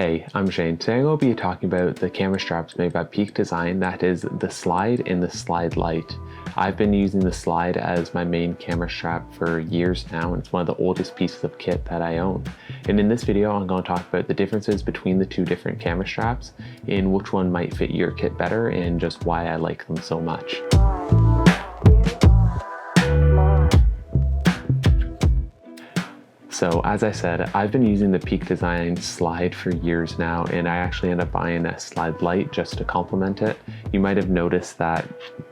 Hey, I'm Shane. Today I'm going to be talking about the camera straps made by Peak Design, that is the Slide and the Slide Lite. I've been using the Slide as my main camera strap for years now, and it's one of the oldest pieces of kit that I own. And in this video, I'm going to talk about the differences between the two different camera straps and which one might fit your kit better and just why I like them so much. So as I said, I've been using the Peak Design Slide for years now, and I actually ended up buying a Slide Lite just to complement it. You might have noticed that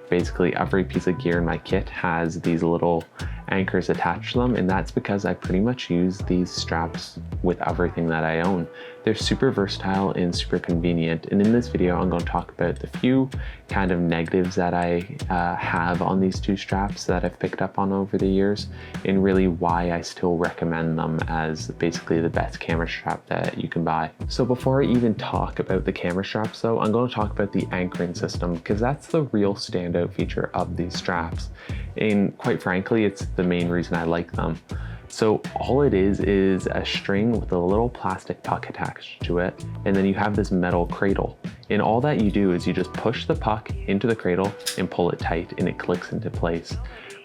basically every piece of gear in my kit has these little anchors attached to them, and that's because I pretty much use these straps with everything that I own. They're super versatile and super convenient, and in this video I'm going to talk about the few kind of negatives that I have on these two straps that I've picked up on over the years, and really why I still recommend them as basically the best camera strap that you can buy. So before I even talk about the camera straps though, I'm going to talk about the anchoring system, because that's the real standout feature of these straps, and quite frankly it's the main reason I like them. So all it is a string with a little plastic puck attached to it, and then you have this metal cradle. And all that you do is you just push the puck into the cradle and pull it tight, and it clicks into place.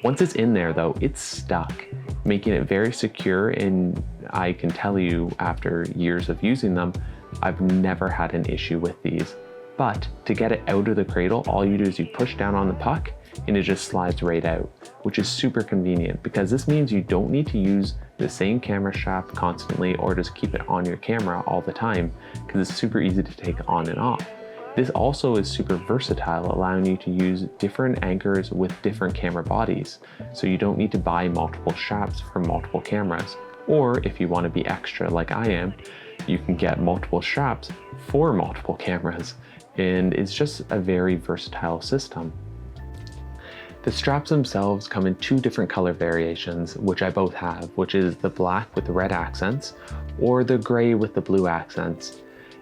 Once it's in there though, it's stuck, making it very secure, and I can tell you after years of using them, I've never had an issue with these. But to get it out of the cradle, all you do is you push down on the puck and it just slides right out, which is super convenient because this means you don't need to use the same camera strap constantly or just keep it on your camera all the time, because it's super easy to take on and off. This also is super versatile, allowing you to use different anchors with different camera bodies, so you don't need to buy multiple straps for multiple cameras. Or if you want to be extra like I am, you can get multiple straps for multiple cameras, and it's just a very versatile system. The straps themselves come in two different color variations, which I both have, which is the black with the red accents or the gray with the blue accents.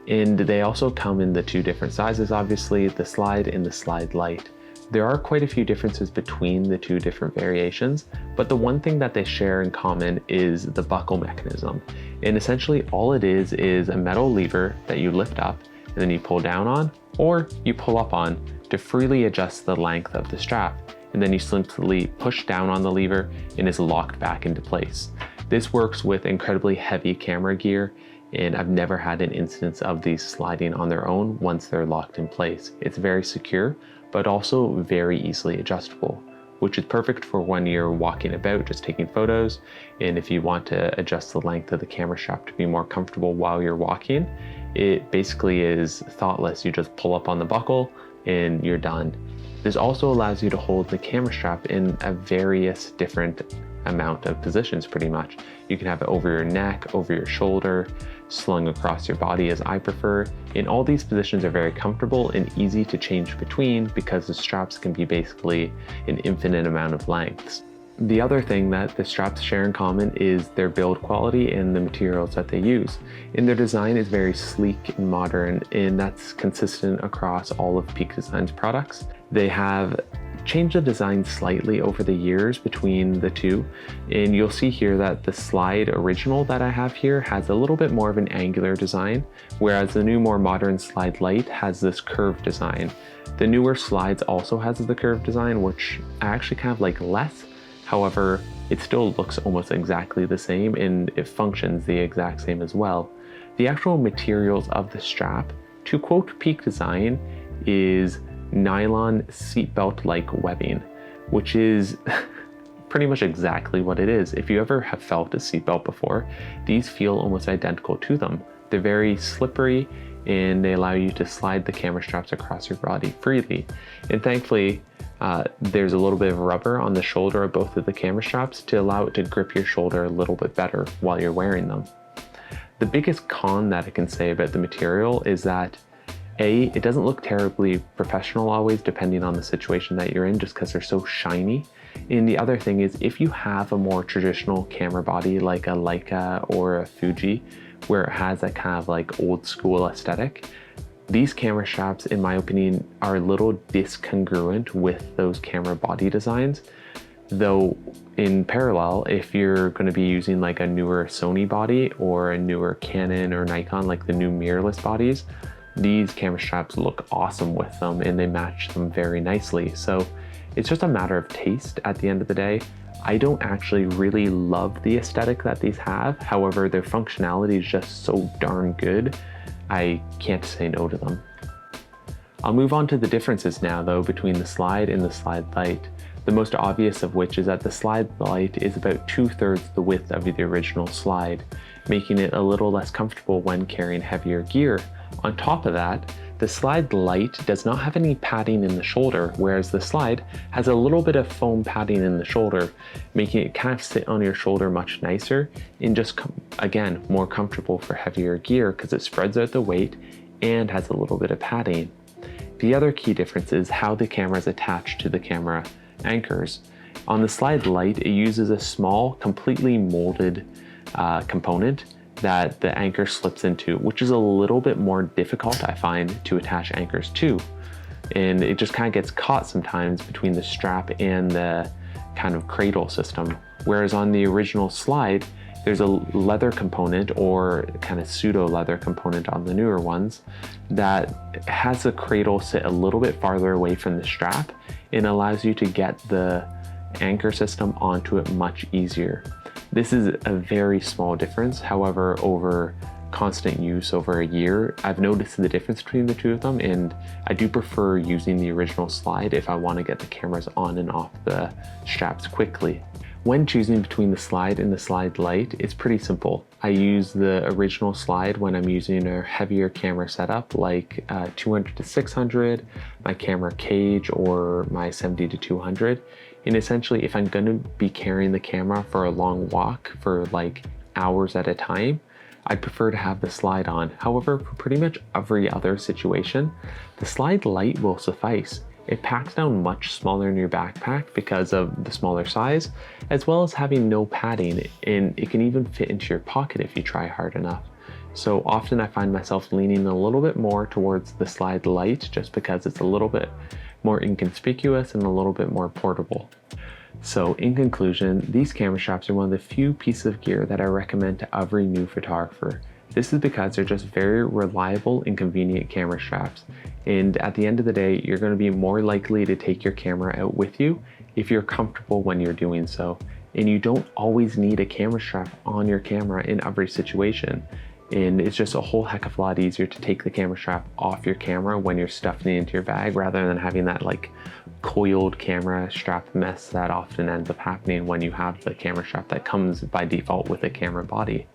And they also come in the two different sizes, obviously, the Slide and the Slide Lite. There are quite a few differences between the two different variations, but the one thing that they share in common is the buckle mechanism. And essentially all it is a metal lever that you lift up and then you pull down on, or you pull up on to freely adjust the length of the strap. And then you simply push down on the lever and it's locked back into place. This works with incredibly heavy camera gear, and I've never had an instance of these sliding on their own once they're locked in place. It's very secure, but also very easily adjustable, which is perfect for when you're walking about just taking photos, and if you want to adjust the length of the camera strap to be more comfortable while you're walking, it basically is thoughtless. You just pull up on the buckle and you're done. This also allows you to hold the camera strap in a various different amount of positions pretty much. You can have it over your neck, over your shoulder, slung across your body as I prefer, and all these positions are very comfortable and easy to change between because the straps can be basically an infinite amount of lengths. The other thing that the straps share in common is their build quality and the materials that they use. And their design is very sleek and modern, and that's consistent across all of Peak Design's products. They have changed the design slightly over the years between the two, and you'll see here that the Slide original that I have here has a little bit more of an angular design, whereas the new more modern Slide Lite has this curved design. The newer Slides also has the curved design, which I actually kind of like less. However, it still looks almost exactly the same and it functions the exact same as well. The actual materials of the strap, to quote Peak Design, is nylon seatbelt-like webbing, which is pretty much exactly what it is. If you ever have felt a seatbelt before, these feel almost identical to them. They're very slippery and they allow you to slide the camera straps across your body freely. And thankfully, there's a little bit of rubber on the shoulder of both of the camera straps to allow it to grip your shoulder a little bit better while you're wearing them. The biggest con that I can say about the material is that it doesn't look terribly professional always, depending on the situation that you're in, just because they're so shiny. And the other thing is, if you have a more traditional camera body like a Leica or a Fuji, where it has that kind of like old school aesthetic, these camera straps, in my opinion, are a little discongruent with those camera body designs. Though in parallel, if you're going to be using like a newer Sony body or a newer Canon or Nikon, like the new mirrorless bodies, these camera straps look awesome with them and they match them very nicely. So it's just a matter of taste at the end of the day. I don't actually really love the aesthetic that these have. However, their functionality is just so darn good, I can't say no to them. I'll move on to the differences now though between the Slide and the Slide Lite. The most obvious of which is that the Slide Lite is about 2/3 the width of the original Slide, making it a little less comfortable when carrying heavier gear. On top of that, the Slide Lite does not have any padding in the shoulder, whereas the Slide has a little bit of foam padding in the shoulder, making it kind of sit on your shoulder much nicer and just, again, more comfortable for heavier gear because it spreads out the weight and has a little bit of padding. The other key difference is how the camera is attached to the camera anchors. On the Slide Lite, it uses a small, completely molded component that the anchor slips into, which is a little bit more difficult, I find, to attach anchors to. And it just kind of gets caught sometimes between the strap and the kind of cradle system. Whereas on the original Slide, there's a leather component or kind of pseudo leather component on the newer ones that has the cradle sit a little bit farther away from the strap and allows you to get the anchor system onto it much easier. This is a very small difference. However, over constant use over a year, I've noticed the difference between the two of them, and I do prefer using the original Slide if I want to get the cameras on and off the straps quickly. When choosing between the Slide and the Slide Lite, it's pretty simple. I use the original Slide when I'm using a heavier camera setup like 200 to 600, my camera cage, or my 70 to 200. And essentially, if I'm gonna be carrying the camera for a long walk for like hours at a time, I'd prefer to have the Slide on. However, for pretty much every other situation, the Slide Lite will suffice. It packs down much smaller in your backpack because of the smaller size, as well as having no padding, and it can even fit into your pocket if you try hard enough. So often I find myself leaning a little bit more towards the Slide Lite just because it's a little bit more inconspicuous and a little bit more portable. So in conclusion, these camera straps are one of the few pieces of gear that I recommend to every new photographer. This is because they're just very reliable and convenient camera straps. And at the end of the day, you're going to be more likely to take your camera out with you if you're comfortable when you're doing so. And you don't always need a camera strap on your camera in every situation. And it's just a whole heck of a lot easier to take the camera strap off your camera when you're stuffing it into your bag rather than having that like coiled camera strap mess that often ends up happening when you have the camera strap that comes by default with a camera body.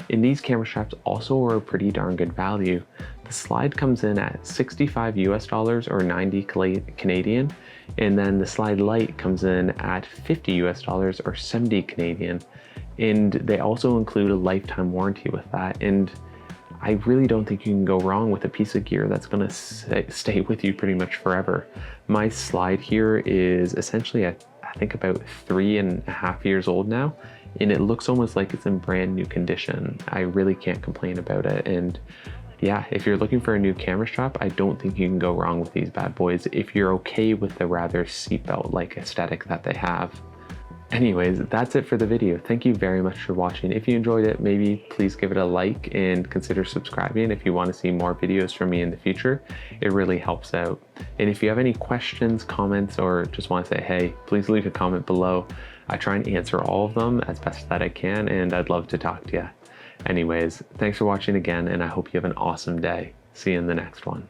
And these camera straps also are a pretty darn good value. The Slide comes in at $65 US or 90 Canadian, and then the Slide Lite comes in at $50 US or 70 Canadian. And they also include a lifetime warranty with that. And I really don't think you can go wrong with a piece of gear that's gonna stay with you pretty much forever. My Slide here is essentially, I think about 3.5 years old now, and it looks almost like it's in brand new condition. I really can't complain about it. And yeah, if you're looking for a new camera strap, I don't think you can go wrong with these bad boys if you're okay with the rather seatbelt-like aesthetic that they have. Anyways, that's it for the video. Thank you very much for watching. If you enjoyed it, maybe please give it a like and consider subscribing if you want to see more videos from me in the future. It really helps out. And if you have any questions, comments, or just want to say hey, please leave a comment below. I try and answer all of them as best that I can, and I'd love to talk to you. Anyways, thanks for watching again, and I hope you have an awesome day. See you in the next one.